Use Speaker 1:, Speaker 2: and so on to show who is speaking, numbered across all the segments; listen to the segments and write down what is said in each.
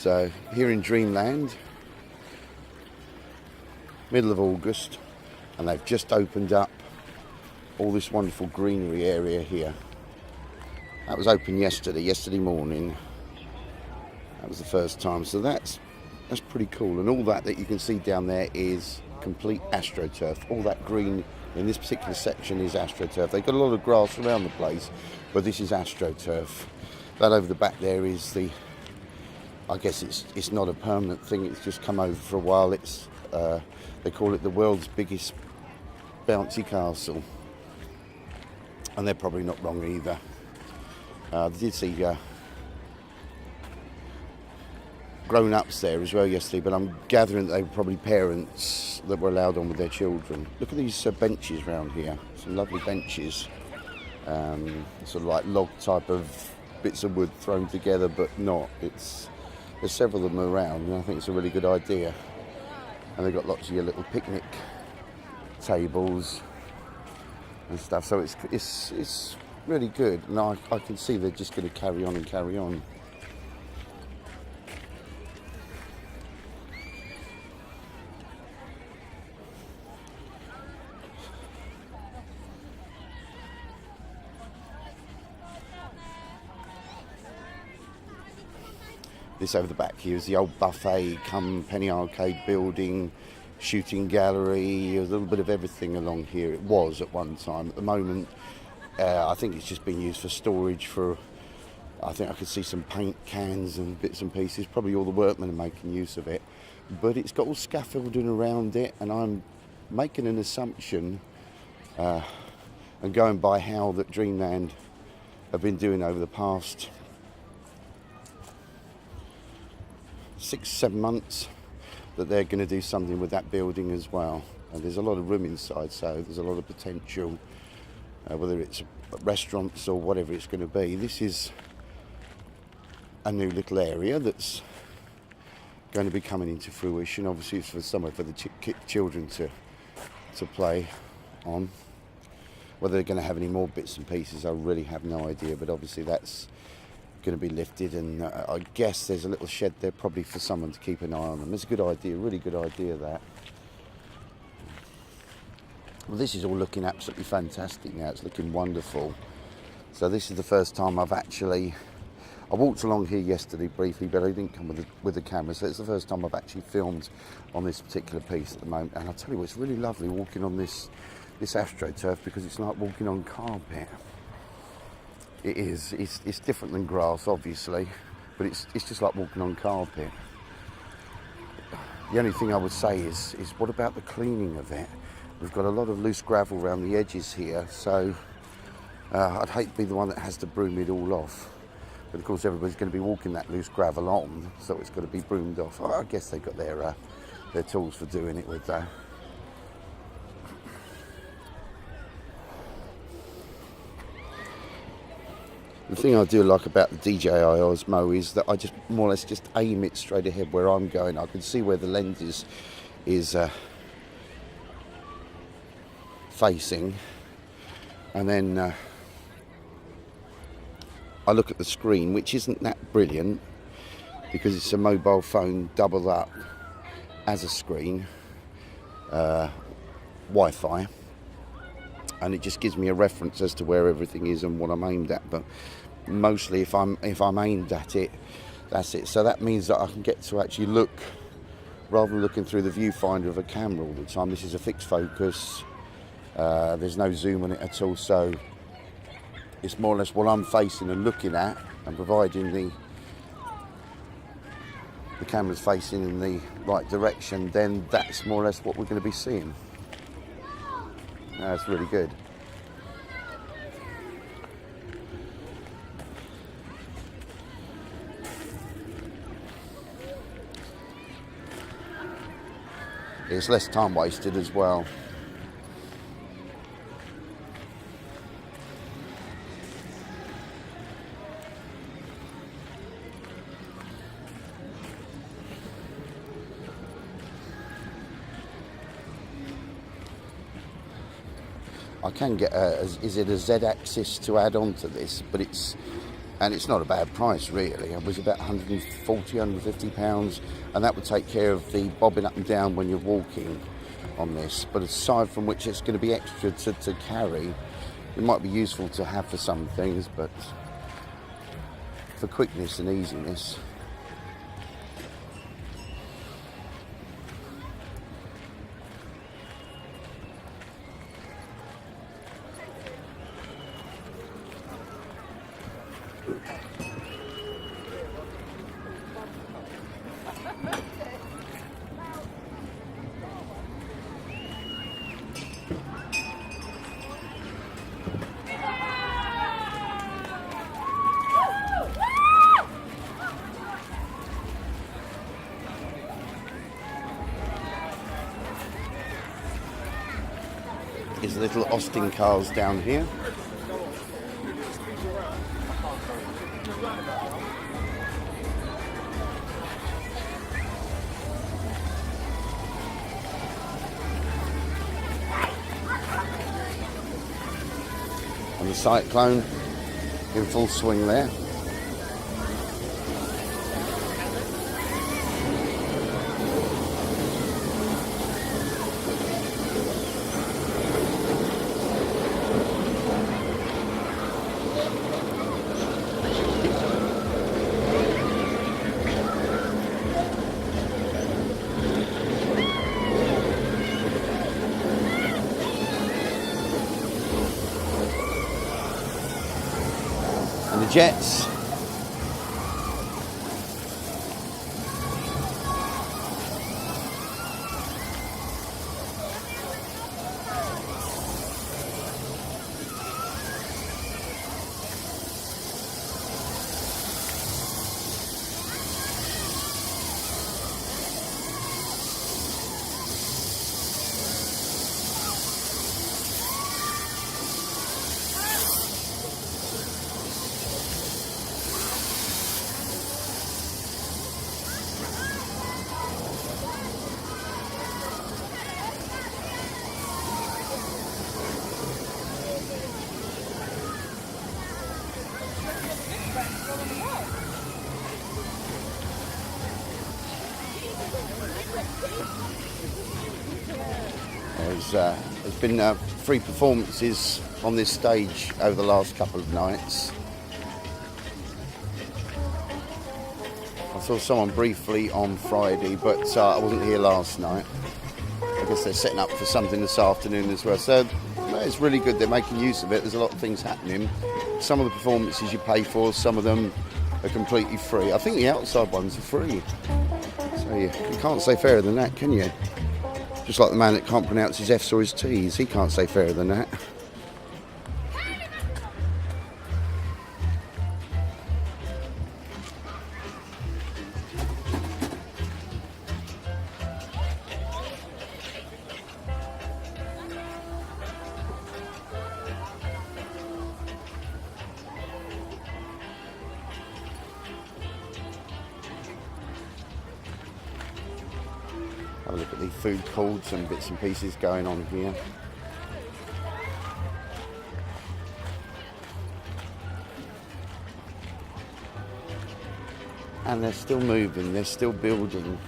Speaker 1: So here in Dreamland, middle of August, and they've just opened up all this wonderful greenery area here. That was open yesterday morning. That was the first time, so that's pretty cool. And all that you can see down there is complete AstroTurf. All that green in this particular section is AstroTurf. They've got a lot of grass around the place, but this is AstroTurf. That over the back there is the, I guess it's not a permanent thing, it's just come over for a while. It's they call it the world's biggest bouncy castle, and they're probably not wrong either. I did see grown-ups there as well yesterday, but I'm gathering that they were probably parents that were allowed on with their children. Look at these benches around here, some lovely benches, sort of like log type of bits of wood thrown together, but not. There's several of them around, and I think it's a really good idea. And they've got lots of your little picnic tables and stuff, so it's really good, and I can see they're just going to carry on and carry on. This over the back here is the old buffet cum penny arcade building, shooting gallery, a little bit of everything along here. It was at one time. At the moment, I think it's just been used for storage for, I think I could see some paint cans and bits and pieces. Probably all the workmen are making use of it. But it's got all scaffolding around it, and I'm making an assumption and going by how that Dreamland have been doing over the past 6-7 months, that they're going to do something with that building as well. And there's a lot of room inside, so there's a lot of potential, whether it's restaurants or whatever it's going to be. This is a new little area that's going to be coming into fruition. Obviously it's for somewhere for the children to play on. Whether they're going to have any more bits and pieces, I really have no idea, but obviously that's going to be lifted, and I guess there's a little shed there probably for someone to keep an eye on them. It's a good idea, really good idea, that. Well, this is all looking absolutely fantastic now. It's looking wonderful. So this is the first time I walked along here yesterday briefly, but I didn't come with the camera, so it's the first time I've actually filmed on this particular piece at the moment. And I'll tell you what, it's really lovely walking on this AstroTurf, because it's like walking on carpet. It is. It's different than grass, obviously, but it's just like walking on carpet. The only thing I would say is what about the cleaning of it? We've got a lot of loose gravel around the edges here, so I'd hate to be the one that has to broom it all off. But of course, everybody's going to be walking that loose gravel on, so it's got to be broomed off. I guess they've got their tools for doing it with that. The thing I do like about the DJI OSMO is that I just more or less just aim it straight ahead where I'm going. I can see where the lens is facing, and then I look at the screen, which isn't that brilliant because it's a mobile phone doubled up as a screen, Wi-Fi. And it just gives me a reference as to where everything is and what I'm aimed at. But mostly, if I'm aimed at it, that's it. So that means that I can get to actually look, rather than looking through the viewfinder of a camera all the time. This is a fixed focus. There's no zoom on it at all. So it's more or less what I'm facing and looking at, and providing the camera's facing in the right direction, then that's more or less what we're going to be seeing. That's really good. It's less time wasted as well. I can get is it a Z-axis to add on to this, but it's And it's not a bad price really. It was about 140, 150 pounds, and that would take care of the bobbing up and down when you're walking on this. But aside from which, it's going to be extra to carry. It might be useful to have for some things, but for quickness and easiness. There's little Austin cars down here. And the cyclone in full swing there. Jets. There's been free performances on this stage over the last couple of nights. I saw someone briefly on Friday, but I wasn't here last night. I guess they're setting up for something this afternoon as well. So it's really good, they're making use of it. There's a lot of things happening. Some of the performances you pay for, some of them are completely free. I think the outside ones are free. So you can't say fairer than that, can you? Just like the man that can't pronounce his F's or his T's, he can't say fairer than that. Have a look at the food courts and bits and pieces going on here. And they're still moving, they're still building.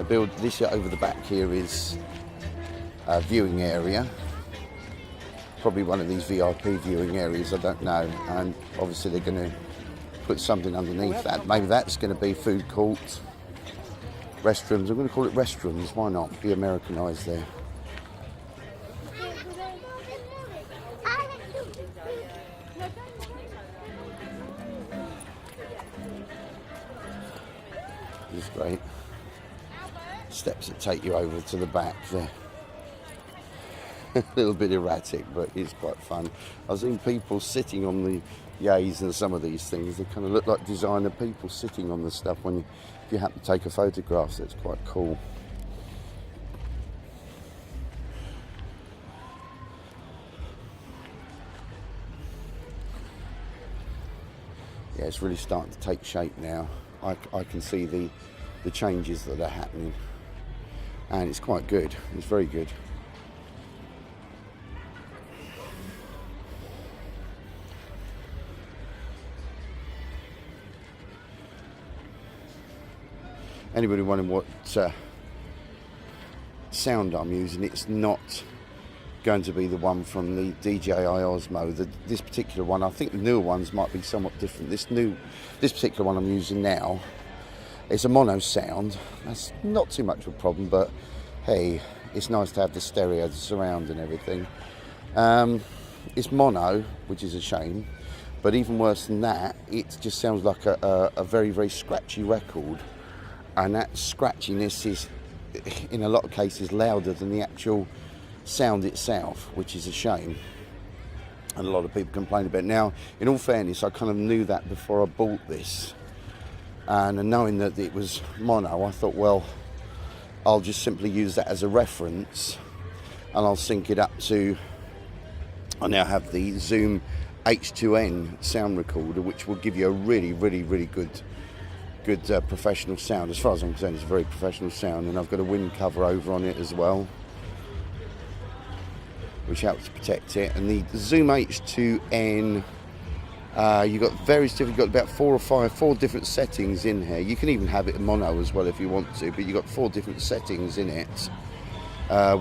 Speaker 1: This over the back here is a viewing area. Probably one of these VIP viewing areas, I don't know. And obviously they're going to put something underneath that. Maybe that's going to be food court. Restrooms, I'm going to call it restrooms, why not? Be Americanised there. This is great. Steps that take you over to the back there. A little bit erratic, but it's quite fun. I've seen people sitting on the yays and some of these things. They kind of look like designer people sitting on the stuff if you happen to take a photograph, so it's quite cool. Yeah, it's really starting to take shape now. I can see the changes that are happening, and it's quite good. It's very good. anybody wondering what sound I'm using, it's not going to be the one from the DJI OSMO. This particular one, I think the newer ones might be somewhat different. This particular one I'm using now, it's a mono sound. That's not too much of a problem, but hey, it's nice to have the stereo, the surround and everything. It's mono, which is a shame, but even worse than that, it just sounds like a very, very scratchy record, and that scratchiness is, in a lot of cases, louder than the actual sound itself, which is a shame, and a lot of people complain about it. Now, in all fairness, I kind of knew that before I bought this, and knowing that it was mono, I thought, well, I'll just simply use that as a reference, and I'll sync it up to, I now have the Zoom H2N sound recorder, which will give you a really, really, really good professional sound. As far as I'm concerned, it's a very professional sound, and I've got a wind cover over on it as well, which helps to protect it. And the Zoom H2N, you've got various different, you've got about four different settings in here. You can even have it in mono as well if you want to, but you've got 4 different settings in it,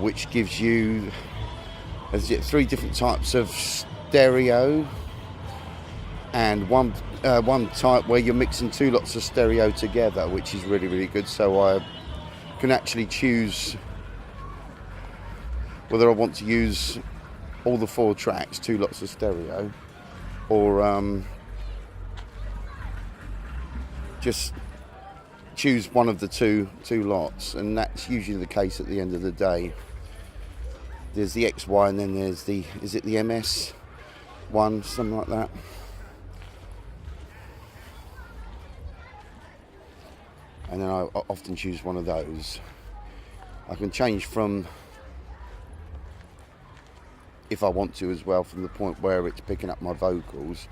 Speaker 1: which gives you 3 different types of stereo, and one type where you're mixing 2 lots of stereo together, which is really, really good. So I can actually choose whether I want to use all the 4 tracks, 2 lots of stereo, or just choose one of the two lots, and that's usually the case at the end of the day. There's the XY, and then there's the, is it the MS one, something like that. And then I often choose one of those. I can change from, if I want to as well, from the point where it's picking up my vocals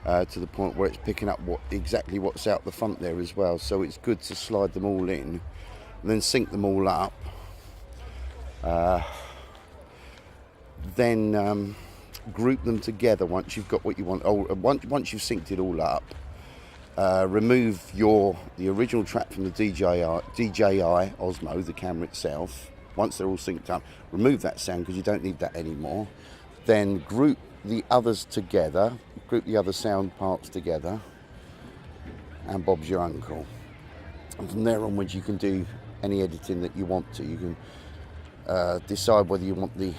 Speaker 1: to the point where it's picking up exactly what's out the front there as well. So it's good to slide them all in and then sync them all up. Then group them together once you've got what you want. Once you've synced it all up, remove the original track from the DJI OSMO, the camera itself. Once they're all synced up, remove that sound because you don't need that anymore. Then group the others together, group the other sound parts together, and Bob's your uncle. And from there onwards, you can do any editing that you want to. You can decide whether you want the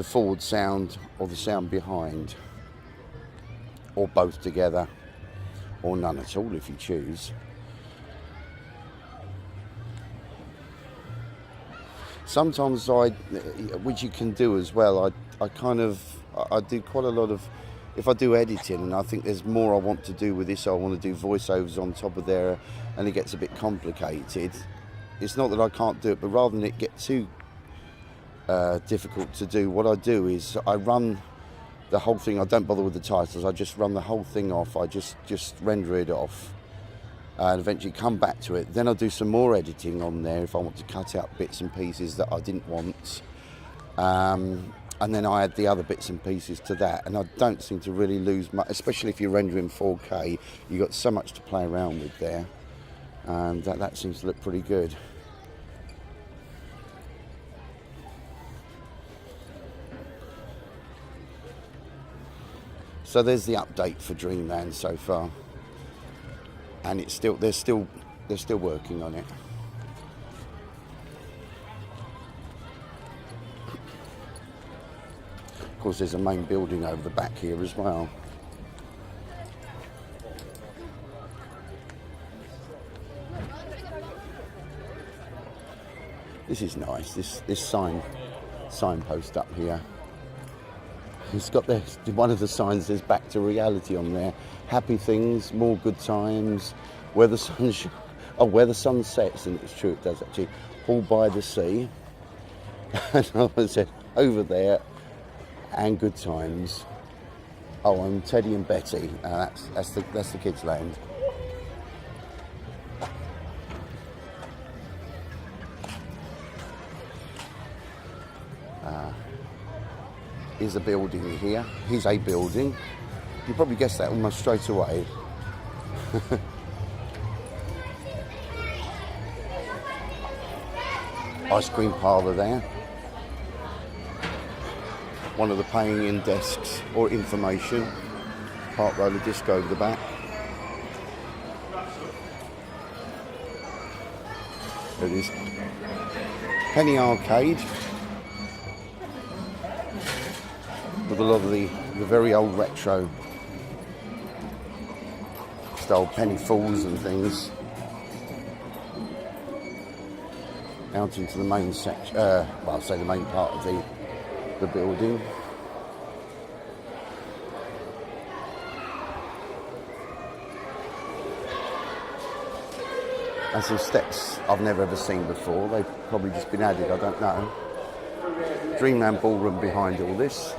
Speaker 1: forward sound or the sound behind, or both together, or none at all if you choose. Sometimes which you can do as well, I do quite a lot of, if I do editing and I think there's more I want to do with this, I want to do voiceovers on top of there, and it gets a bit complicated. It's not that I can't do it, but rather than it get too difficult to do, what I do is I run the whole thing. I don't bother with the titles, I just run the whole thing off. I just render it off and eventually come back to it. Then I'll do some more editing on there if I want to cut out bits and pieces that I didn't want, and then I add the other bits and pieces to that, and I don't seem to really lose much, especially if you're rendering 4K. You've got so much to play around with there, and that seems to look pretty good. So there's the update for Dreamland so far, and it's still they're still working on it. Of course, there's a main building over the back here as well. This is nice. This signpost up here. It's got one of the signs says "Back to Reality" on there. Happy things, more good times. Where the sun sets, and it's true, it does actually. All by the sea. And I said over there, and good times. Oh, and Teddy and Betty. That's the kids' land. Here's a building here. Here's a building. You probably guessed that almost straight away. ice cream parlour there. One of the paying in desks or information. Park roller disco over the back. There it is. Penny arcade. With a lot of the very old retro style penny falls and things. Out into the main section, well, I'll say the main part of the building. And some steps I've never ever seen before. They've probably just been added, I don't know. Dreamland ballroom behind all this.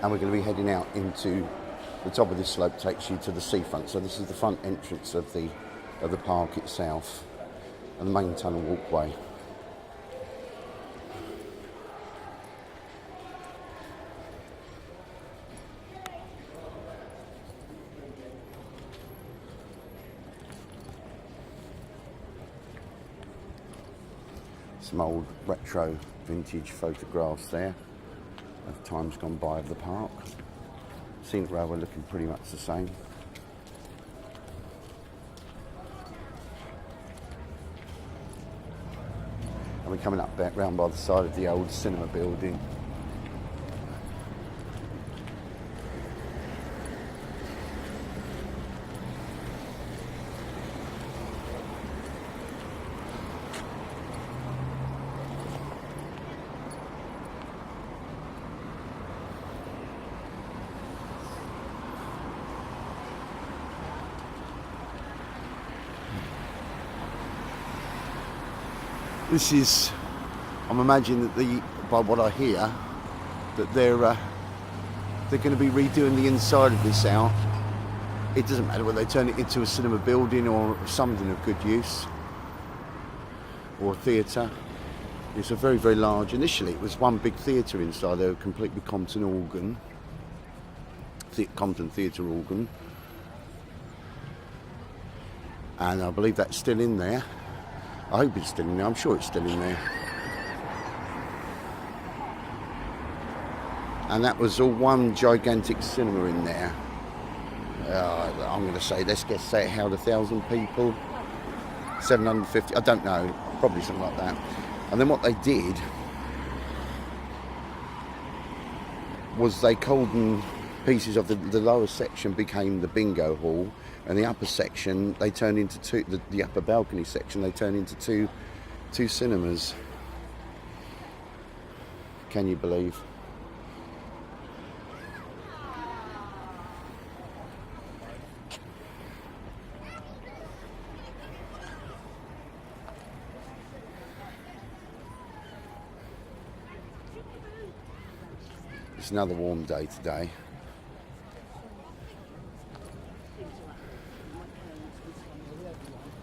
Speaker 1: And we're going to be heading out into the top of this slope, takes you to the seafront. So this is the front entrance of the park itself and the main tunnel walkway. Some old retro vintage photographs there of times gone by of the park. Scenic railway looking pretty much the same. And we're coming up back round by the side of the old cinema building. This is, I'm imagining that by what I hear, that they're going to be redoing the inside of this out. It doesn't matter whether they turn it into a cinema building or something of good use, or a theatre. It's a very, very large, initially it was one big theatre inside there, complete with Compton organ, Compton theatre organ. And I believe that's still in there. I hope it's still in there. I'm sure it's still in there. And that was all one gigantic cinema in there. I'm going to say, say it held 1,000 people, 750, I don't know, probably something like that. And then what they did was they cordoned pieces of the lower section became the bingo hall, and the upper section they turned into two. The upper balcony section they turned into two cinemas. Can you believe? It's another warm day today.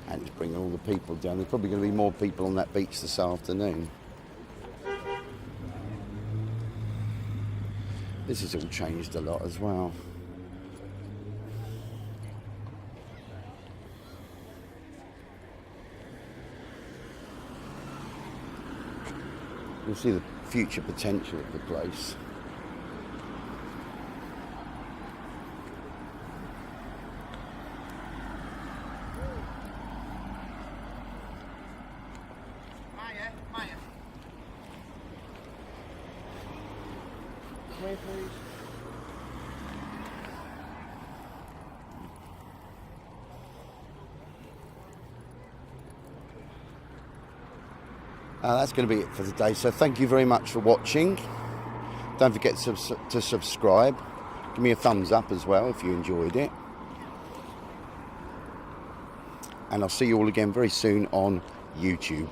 Speaker 1: And it's bringing all the people down. There's probably going to be more people on that beach this afternoon. This has all changed a lot as well. You'll see the future potential of the place.
Speaker 2: Please.
Speaker 1: That's going to be it for today. So thank you very much for watching. Don't forget to subscribe. Give me a thumbs up as well if you enjoyed it. And I'll see you all again very soon on YouTube.